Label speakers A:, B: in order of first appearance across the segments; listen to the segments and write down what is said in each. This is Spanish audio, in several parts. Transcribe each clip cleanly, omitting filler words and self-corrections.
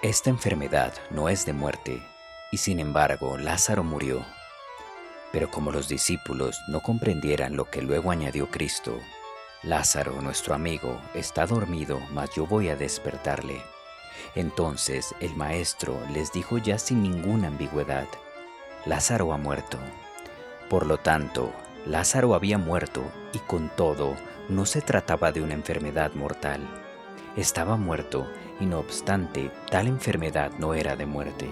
A: Esta enfermedad no es de muerte, y sin embargo Lázaro murió. Pero como los discípulos no comprendieran lo que luego añadió Cristo, Lázaro, nuestro amigo, está dormido, mas yo voy a despertarle. Entonces el maestro les dijo ya sin ninguna ambigüedad: Lázaro ha muerto. Por lo tanto, Lázaro había muerto, y con todo, no se trataba de una enfermedad mortal. Estaba muerto, y no obstante, tal enfermedad no era de muerte.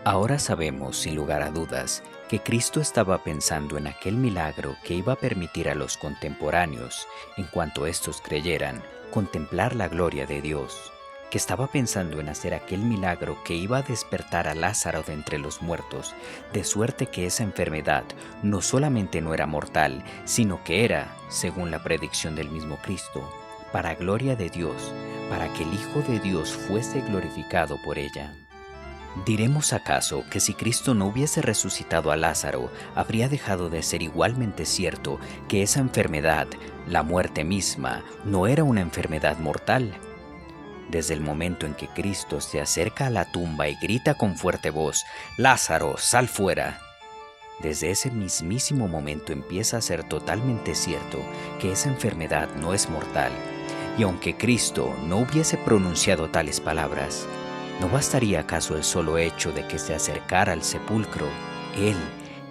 A: Ahora sabemos, sin lugar a dudas, que Cristo estaba pensando en aquel milagro que iba a permitir a los contemporáneos, en cuanto éstos creyeran, contemplar la gloria de Dios, que estaba pensando en hacer aquel milagro que iba a despertar a Lázaro de entre los muertos, de suerte que esa enfermedad no solamente no era mortal, sino que era, según la predicción del mismo Cristo, para gloria de Dios, para que el Hijo de Dios fuese glorificado por ella. ¿Diremos acaso que si Cristo no hubiese resucitado a Lázaro, habría dejado de ser igualmente cierto que esa enfermedad, la muerte misma, no era una enfermedad mortal? Desde el momento en que Cristo se acerca a la tumba y grita con fuerte voz: «Lázaro, sal fuera», desde ese mismísimo momento empieza a ser totalmente cierto que esa enfermedad no es mortal. Y aunque Cristo no hubiese pronunciado tales palabras, ¿no bastaría acaso el solo hecho de que se acercara al sepulcro, Él,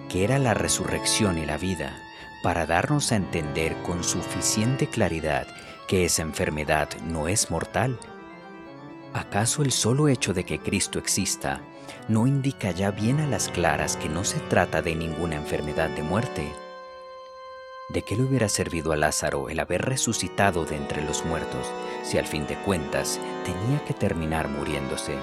A: que era la resurrección y la vida, para darnos a entender con suficiente claridad que esa enfermedad no es mortal? ¿Acaso el solo hecho de que Cristo exista no indica ya bien a las claras que no se trata de ninguna enfermedad de muerte? ¿De qué le hubiera servido a Lázaro el haber resucitado de entre los muertos si al fin de cuentas tenía que terminar muriéndose?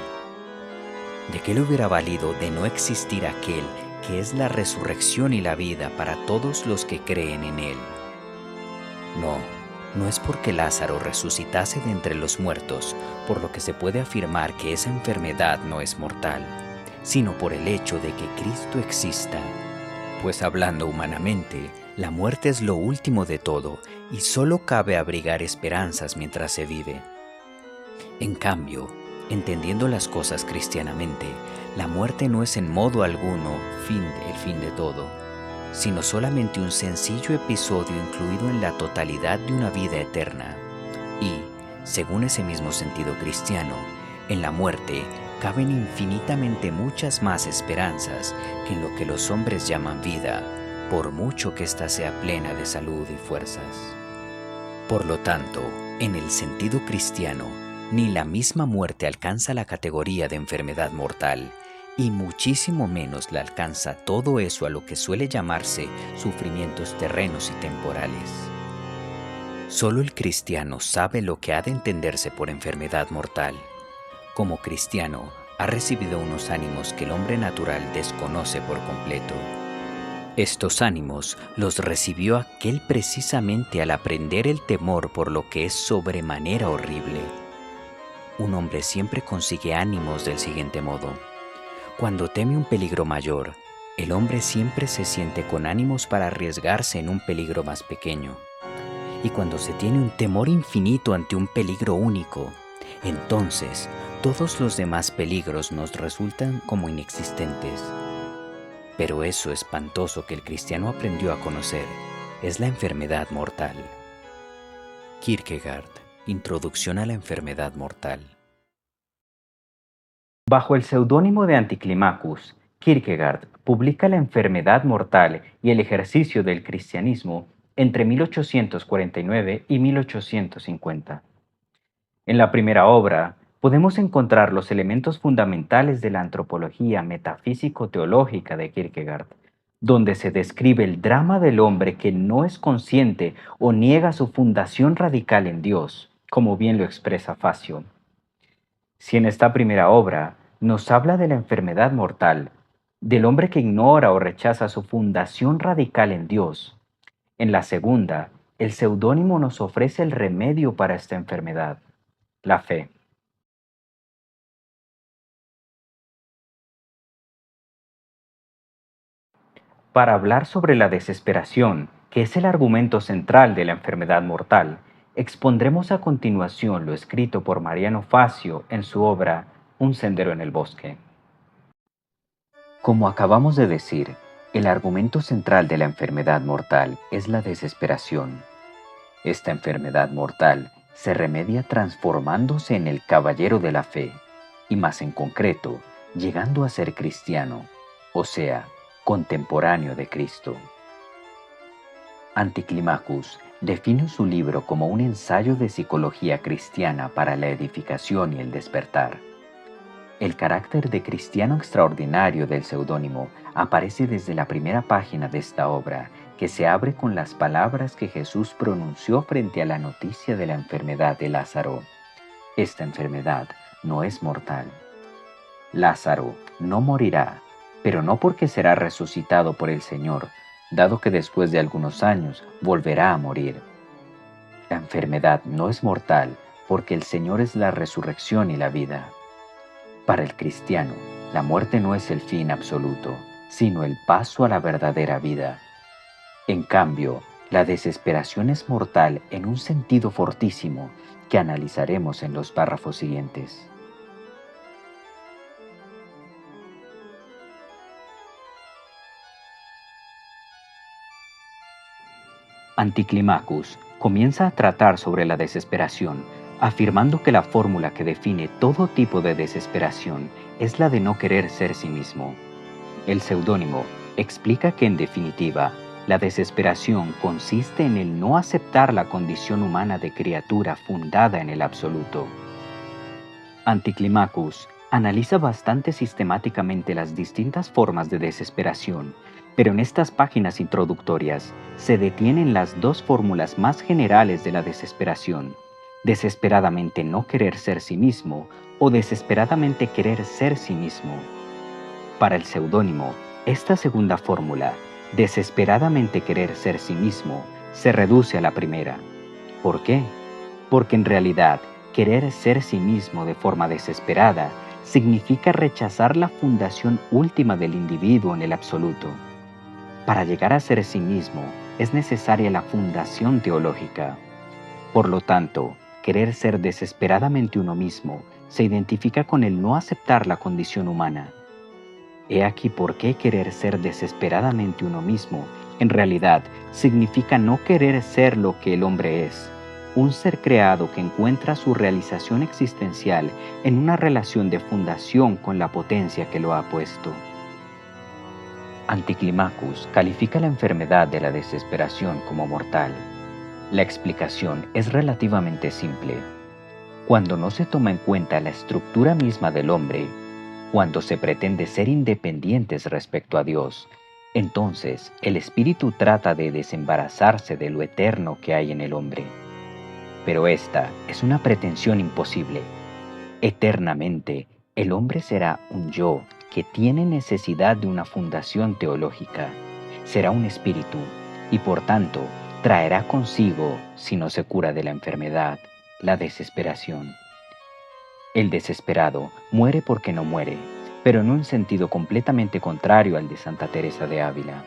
A: ¿De qué le hubiera valido de no existir aquel que es la resurrección y la vida para todos los que creen en él? No es porque Lázaro resucitase de entre los muertos por lo que se puede afirmar que esa enfermedad no es mortal, sino por el hecho de que Cristo exista. Pues hablando humanamente, la muerte es lo último de todo y solo cabe abrigar esperanzas mientras se vive. En cambio, entendiendo las cosas cristianamente, la muerte no es en modo alguno el fin de todo, sino solamente un sencillo episodio incluido en la totalidad de una vida eterna. Y, según ese mismo sentido cristiano, en la muerte caben infinitamente muchas más esperanzas que en lo que los hombres llaman vida, por mucho que ésta sea plena de salud y fuerzas. Por lo tanto, en el sentido cristiano, ni la misma muerte alcanza la categoría de enfermedad mortal, y muchísimo menos la alcanza todo eso a lo que suele llamarse sufrimientos terrenos y temporales. Solo el cristiano sabe lo que ha de entenderse por enfermedad mortal. Como cristiano, ha recibido unos ánimos que el hombre natural desconoce por completo. Estos ánimos los recibió aquel precisamente al aprender el temor por lo que es sobremanera horrible. Un hombre siempre consigue ánimos del siguiente modo: cuando teme un peligro mayor, el hombre siempre se siente con ánimos para arriesgarse en un peligro más pequeño. Y cuando se tiene un temor infinito ante un peligro único, entonces todos los demás peligros nos resultan como inexistentes. Pero eso espantoso que el cristiano aprendió a conocer es la enfermedad mortal. Kierkegaard, Introducción a la enfermedad mortal.
B: Bajo el seudónimo de Anticlimacus, Kierkegaard publica La enfermedad mortal y el ejercicio del cristianismo entre 1849 y 1850. En la primera obra podemos encontrar los elementos fundamentales de la antropología metafísico-teológica de Kierkegaard, donde se describe el drama del hombre que no es consciente o niega su fundación radical en Dios, como bien lo expresa Facio. Si en esta primera obra nos habla de la enfermedad mortal, del hombre que ignora o rechaza su fundación radical en Dios, en la segunda, el seudónimo nos ofrece el remedio para esta enfermedad: la fe. Para hablar sobre la desesperación, que es el argumento central de la enfermedad mortal, expondremos a continuación lo escrito por Mariano Facio en su obra Un sendero en el bosque. Como acabamos de decir, el argumento central de la enfermedad mortal es la desesperación. Esta enfermedad mortal se remedia transformándose en el caballero de la fe, y más en concreto, llegando a ser cristiano, o sea, contemporáneo de Cristo. Anticlimacus define su libro como un ensayo de psicología cristiana para la edificación y el despertar. El carácter de cristiano extraordinario del seudónimo aparece desde la primera página de esta obra, que se abre con las palabras que Jesús pronunció frente a la noticia de la enfermedad de Lázaro. Esta enfermedad no es mortal. Lázaro no morirá, pero no porque será resucitado por el Señor, dado que después de algunos años volverá a morir. La enfermedad no es mortal porque el Señor es la resurrección y la vida. Para el cristiano, la muerte no es el fin absoluto, sino el paso a la verdadera vida. En cambio, la desesperación es mortal en un sentido fortísimo que analizaremos en los párrafos siguientes. Anticlimacus comienza a tratar sobre la desesperación, afirmando que la fórmula que define todo tipo de desesperación es la de no querer ser sí mismo. El seudónimo explica que en definitiva, la desesperación consiste en el no aceptar la condición humana de criatura fundada en el absoluto. Anticlimacus analiza bastante sistemáticamente las distintas formas de desesperación, pero en estas páginas introductorias se detienen las dos fórmulas más generales de la desesperación: desesperadamente no querer ser sí mismo o desesperadamente querer ser sí mismo. Para el seudónimo, esta segunda fórmula, desesperadamente querer ser sí mismo, se reduce a la primera. ¿Por qué? Porque en realidad, querer ser sí mismo de forma desesperada significa rechazar la fundación última del individuo en el absoluto. Para llegar a ser sí mismo es necesaria la fundación teológica. Por lo tanto, querer ser desesperadamente uno mismo se identifica con el no aceptar la condición humana. He aquí por qué querer ser desesperadamente uno mismo en realidad significa no querer ser lo que el hombre es, un ser creado que encuentra su realización existencial en una relación de fundación con la potencia que lo ha puesto. Anticlimacus califica la enfermedad de la desesperación como mortal. La explicación es relativamente simple. Cuando no se toma en cuenta la estructura misma del hombre, cuando se pretende ser independientes respecto a Dios, entonces el espíritu trata de desembarazarse de lo eterno que hay en el hombre. Pero esta es una pretensión imposible. Eternamente, el hombre será un yo que tiene necesidad de una fundación teológica. Será un espíritu y por tanto traerá consigo, si no se cura de la enfermedad, la desesperación. El desesperado muere porque no muere, pero en un sentido completamente contrario al de Santa Teresa de Ávila.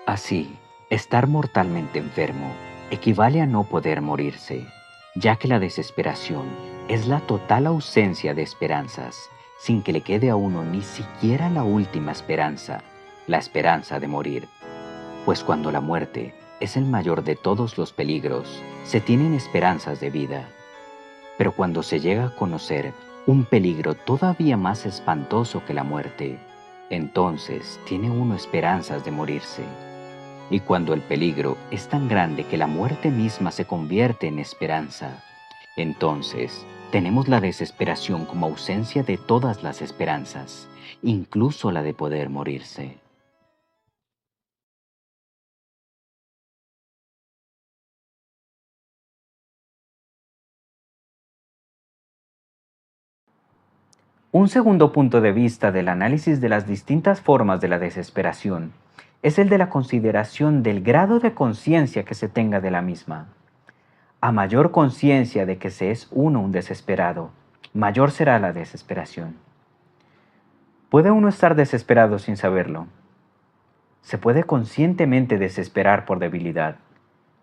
B: Así, estar mortalmente enfermo equivale a no poder morirse, ya que la desesperación es la total ausencia de esperanzas, sin que le quede a uno ni siquiera la última esperanza, la esperanza de morir. Pues cuando la muerte es el mayor de todos los peligros, se tienen esperanzas de vida. Pero cuando se llega a conocer un peligro todavía más espantoso que la muerte, entonces tiene uno esperanzas de morirse. Y cuando el peligro es tan grande que la muerte misma se convierte en esperanza, entonces tenemos la desesperación como ausencia de todas las esperanzas, incluso la de poder morirse. Un segundo punto de vista del análisis de las distintas formas de la desesperación es el de la consideración del grado de conciencia que se tenga de la misma. A mayor conciencia de que se es uno un desesperado, mayor será la desesperación. ¿Puede uno estar desesperado sin saberlo? Se puede conscientemente desesperar por debilidad.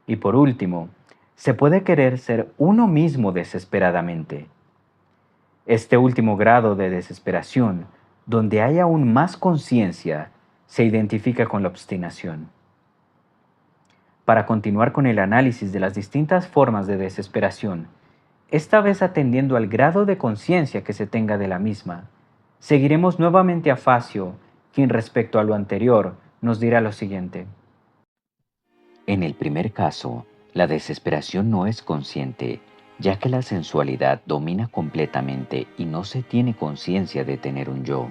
B: Y por último, se puede querer ser uno mismo desesperadamente. Este último grado de desesperación, donde hay aún más conciencia, se identifica con la obstinación. Para continuar con el análisis de las distintas formas de desesperación, esta vez atendiendo al grado de conciencia que se tenga de la misma, seguiremos nuevamente a Facio, quien respecto a lo anterior nos dirá lo siguiente.
A: En el primer caso, la desesperación no es consciente, ya que la sensualidad domina completamente y no se tiene conciencia de tener un yo.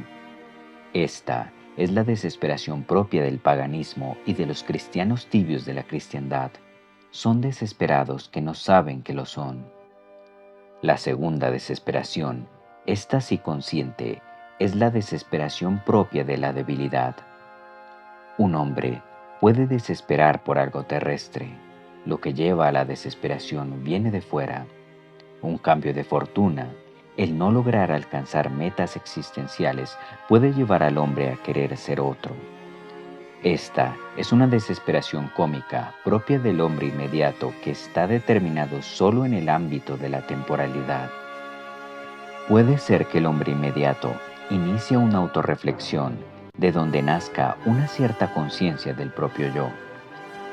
A: Esta es la desesperación propia del paganismo y de los cristianos tibios de la cristiandad. Son desesperados que no saben que lo son. La segunda desesperación, esta sí consciente, es la desesperación propia de la debilidad. Un hombre puede desesperar por algo terrestre. Lo que lleva a la desesperación viene de fuera. Un cambio de fortuna, el no lograr alcanzar metas existenciales puede llevar al hombre a querer ser otro. Esta es una desesperación cómica propia del hombre inmediato que está determinado solo en el ámbito de la temporalidad. Puede ser que el hombre inmediato inicie una autorreflexión de donde nazca una cierta conciencia del propio yo,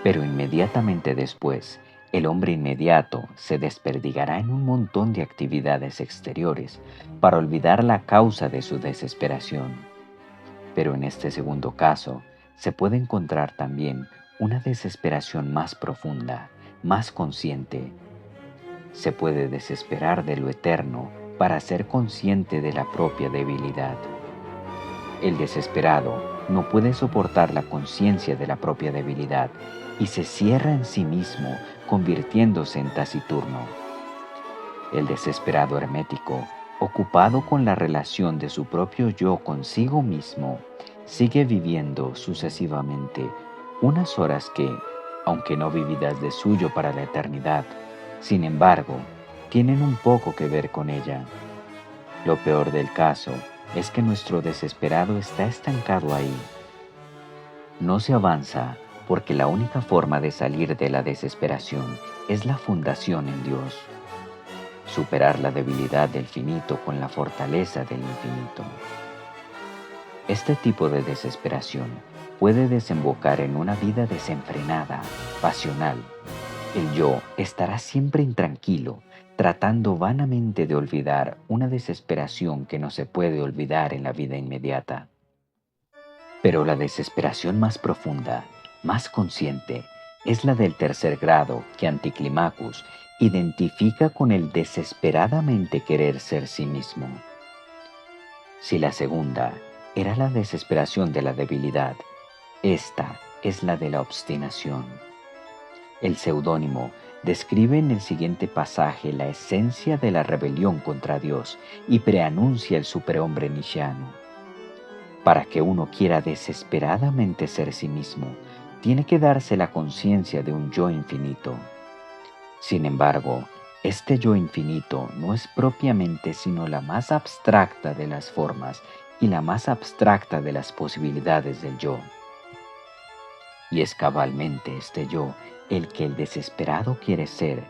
A: pero inmediatamente después, el hombre inmediato se desperdigará en un montón de actividades exteriores para olvidar la causa de su desesperación. Pero en este segundo caso, se puede encontrar también una desesperación más profunda, más consciente. Se puede desesperar de lo eterno para ser consciente de la propia debilidad. El desesperado no puede soportar la conciencia de la propia debilidad y se cierra en sí mismo, convirtiéndose en taciturno. El desesperado hermético, ocupado con la relación de su propio yo consigo mismo, sigue viviendo sucesivamente unas horas que, aunque no vividas de suyo para la eternidad, sin embargo, tienen un poco que ver con ella. Lo peor del caso es que nuestro desesperado está estancado ahí. No se avanza porque la única forma de salir de la desesperación es la fundación en Dios. Superar la debilidad del finito con la fortaleza del infinito. Este tipo de desesperación puede desembocar en una vida desenfrenada, pasional. El yo estará siempre intranquilo, tratando vanamente de olvidar una desesperación que no se puede olvidar en la vida inmediata. Pero la desesperación más profunda, más consciente, es la del tercer grado que Anticlimacus identifica con el desesperadamente querer ser sí mismo. Si la segunda era la desesperación de la debilidad, esta es la de la obstinación. El seudónimo describe en el siguiente pasaje la esencia de la rebelión contra Dios y preanuncia el superhombre nietzscheano. Para que uno quiera desesperadamente ser sí mismo, tiene que darse la conciencia de un yo infinito. Sin embargo, este yo infinito no es propiamente sino la más abstracta de las formas y la más abstracta de las posibilidades del yo. Y es cabalmente este yo el que el desesperado quiere ser,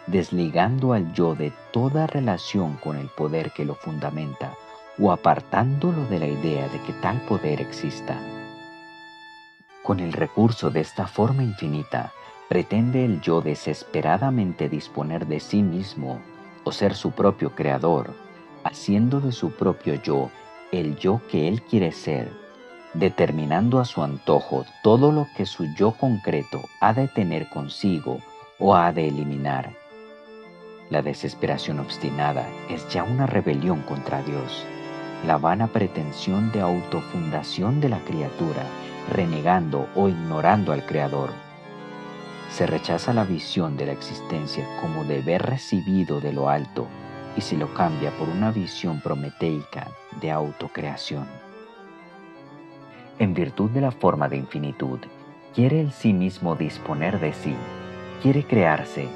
A: desligando al yo de toda relación con el poder que lo fundamenta o apartándolo de la idea de que tal poder exista. Con el recurso de esta forma infinita, pretende el yo desesperadamente disponer de sí mismo o ser su propio creador, haciendo de su propio yo el yo que él quiere ser, determinando a su antojo todo lo que su yo concreto ha de tener consigo o ha de eliminar. La desesperación obstinada es ya una rebelión contra Dios, la vana pretensión de autofundación de la criatura, renegando o ignorando al Creador. Se rechaza la visión de la existencia como deber recibido de lo alto y se lo cambia por una visión prometeica de autocreación. En virtud de la forma de infinitud, quiere el sí mismo disponer de sí, quiere crearse,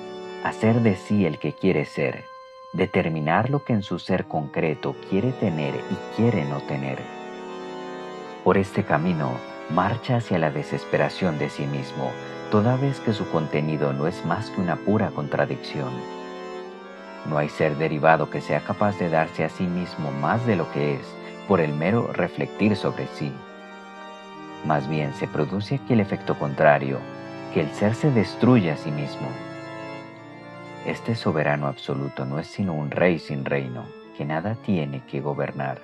A: hacer de sí el que quiere ser, determinar lo que en su ser concreto quiere tener y quiere no tener. Por este camino, marcha hacia la desesperación de sí mismo, toda vez que su contenido no es más que una pura contradicción.
B: No hay ser derivado que sea capaz de darse a sí mismo más de lo que es por el mero reflectir sobre sí. Más bien se produce aquí el efecto contrario, que el ser se destruye a sí mismo. Este soberano absoluto no es sino un rey sin reino, que nada tiene que gobernar.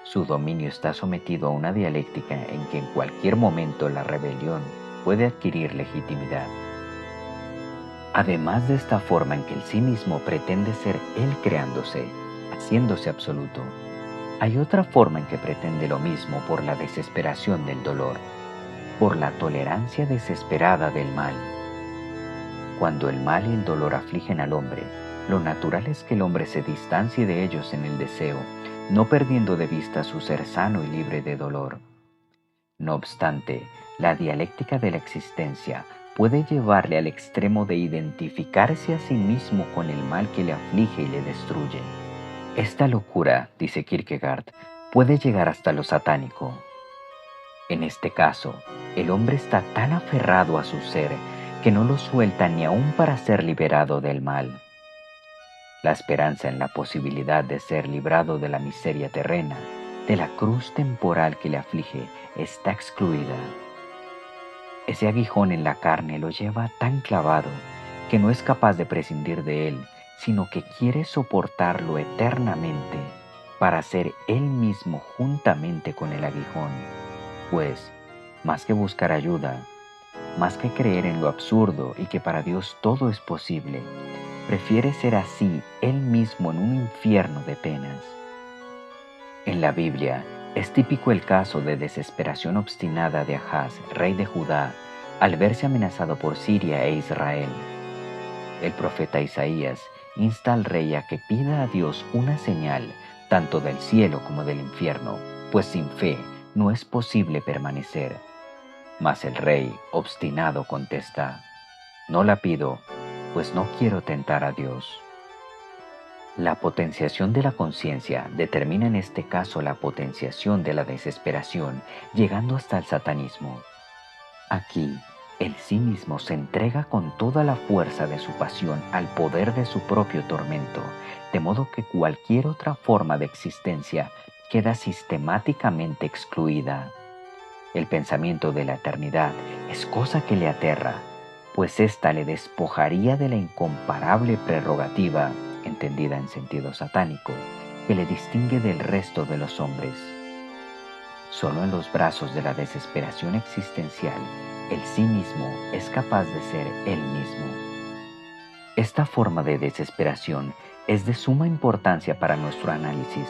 B: Su dominio está sometido a una dialéctica en que en cualquier momento la rebelión puede adquirir legitimidad. Además de esta forma en que el sí mismo pretende ser él creándose, haciéndose absoluto, hay otra forma en que pretende lo mismo por la desesperación del dolor, por la tolerancia desesperada del mal. Cuando el mal y el dolor afligen al hombre, lo natural es que el hombre se distancie de ellos en el deseo, no perdiendo de vista su ser sano y libre de dolor. No obstante, la dialéctica de la existencia puede llevarle al extremo de identificarse a sí mismo con el mal que le aflige y le destruye. Esta locura, dice Kierkegaard, puede llegar hasta lo satánico. En este caso, el hombre está tan aferrado a su ser que no lo suelta ni aún para ser liberado del mal. La esperanza en la posibilidad de ser librado de la miseria terrena, de la cruz temporal que le aflige, está excluida. Ese aguijón en la carne lo lleva tan clavado que no es capaz de prescindir de él, sino que quiere soportarlo eternamente para ser él mismo juntamente con el aguijón. Pues, más que buscar ayuda, más que creer en lo absurdo y que para Dios todo es posible, prefiere ser así él mismo en un infierno de penas. En la Biblia es típico el caso de desesperación obstinada de Ahaz, rey de Judá, al verse amenazado por Siria e Israel. El profeta Isaías insta al rey a que pida a Dios una señal, tanto del cielo como del infierno, pues sin fe no es posible permanecer. Mas el rey, obstinado, contesta: no la pido, pues no quiero tentar a Dios. La potenciación de la conciencia determina en este caso la potenciación de la desesperación, llegando hasta el satanismo. Aquí, el sí mismo se entrega con toda la fuerza de su pasión al poder de su propio tormento, de modo que cualquier otra forma de existencia queda sistemáticamente excluida. El pensamiento de la eternidad es cosa que le aterra, pues ésta le despojaría de la incomparable prerrogativa, entendida en sentido satánico, que le distingue del resto de los hombres. Solo en los brazos de la desesperación existencial, el sí mismo es capaz de ser él mismo. Esta forma de desesperación es de suma importancia para nuestro análisis,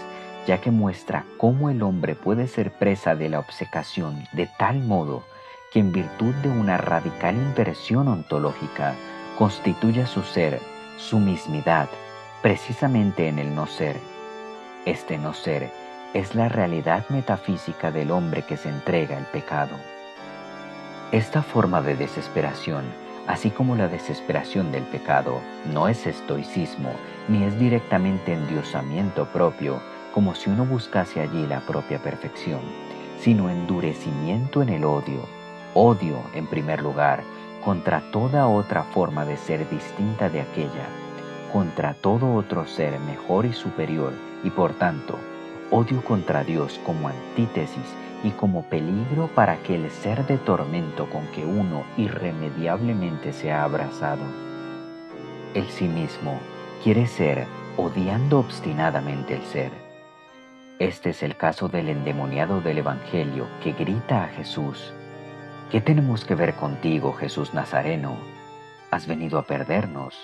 B: ya que muestra cómo el hombre puede ser presa de la obcecación de tal modo que en virtud de una radical inversión ontológica constituya su ser, su mismidad, precisamente en el no ser. Este no ser es la realidad metafísica del hombre que se entrega al pecado. Esta forma de desesperación, así como la desesperación del pecado, no es estoicismo ni es directamente endiosamiento propio, como si uno buscase allí la propia perfección, sino endurecimiento en el odio en primer lugar, contra toda otra forma de ser distinta de aquella, contra todo otro ser mejor y superior, y por tanto, odio contra Dios como antítesis y como peligro para aquel ser de tormento con que uno irremediablemente se ha abrazado. El sí mismo quiere ser odiando obstinadamente el ser. Este es el caso del endemoniado del Evangelio que grita a Jesús: ¿qué tenemos que ver contigo, Jesús Nazareno? ¿Has venido a perdernos?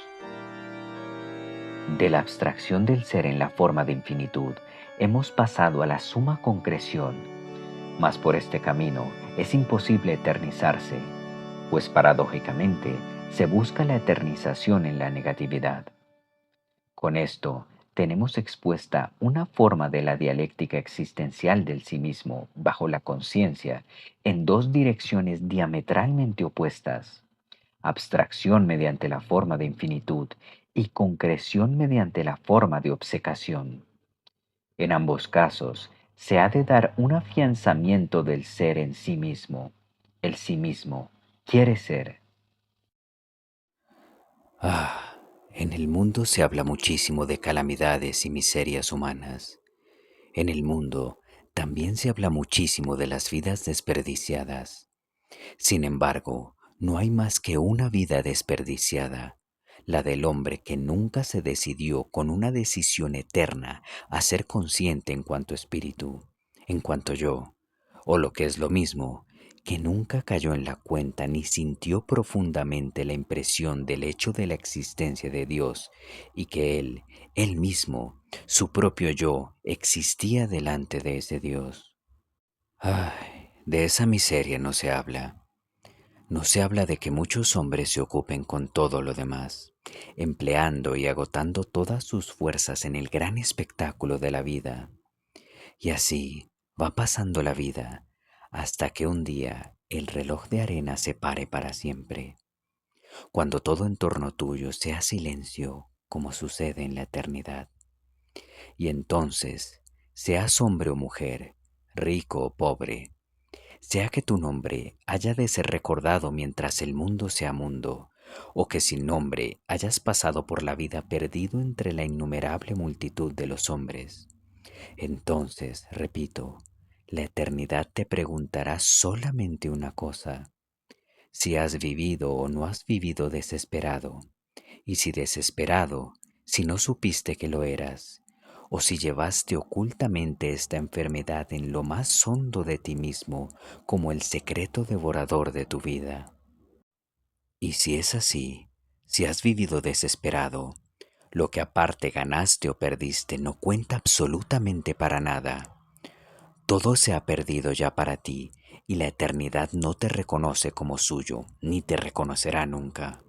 B: De la abstracción del ser en la forma de infinitud, hemos pasado a la suma concreción, mas por este camino es imposible eternizarse, pues paradójicamente se busca la eternización en la negatividad. Con esto, tenemos expuesta una forma de la dialéctica existencial del sí mismo bajo la conciencia en dos direcciones diametralmente opuestas: abstracción mediante la forma de infinitud y concreción mediante la forma de obcecación. En ambos casos, se ha de dar un afianzamiento del ser en sí mismo. El sí mismo quiere ser.
A: En el mundo se habla muchísimo de calamidades y miserias humanas. En el mundo también se habla muchísimo de las vidas desperdiciadas. Sin embargo, no hay más que una vida desperdiciada, la del hombre que nunca se decidió con una decisión eterna a ser consciente en cuanto espíritu, en cuanto yo, o lo que es lo mismo, que nunca cayó en la cuenta ni sintió profundamente la impresión del hecho de la existencia de Dios y que Él mismo, su propio yo, existía delante de ese Dios. Ay, de esa miseria no se habla. No se habla de que muchos hombres se ocupen con todo lo demás, empleando y agotando todas sus fuerzas en el gran espectáculo de la vida. Y así va pasando la vida hasta que un día el reloj de arena se pare para siempre, cuando todo en torno tuyo sea silencio, como sucede en la eternidad. Y entonces, seas hombre o mujer, rico o pobre, sea que tu nombre haya de ser recordado mientras el mundo sea mundo, o que sin nombre hayas pasado por la vida perdido entre la innumerable multitud de los hombres. Entonces, repito, la eternidad te preguntará solamente una cosa: si has vivido o no has vivido desesperado, y si desesperado, si no supiste que lo eras, o si llevaste ocultamente esta enfermedad en lo más hondo de ti mismo como el secreto devorador de tu vida. Y si es así, si has vivido desesperado, lo que aparte ganaste o perdiste no cuenta absolutamente para nada. Todo se ha perdido ya para ti y la eternidad no te reconoce como suyo, ni te reconocerá nunca.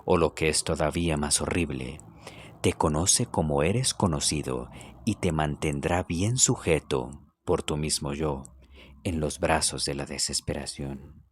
A: O lo que es todavía más horrible, te conoce como eres conocido y te mantendrá bien sujeto por tu mismo yo en los brazos de la desesperación.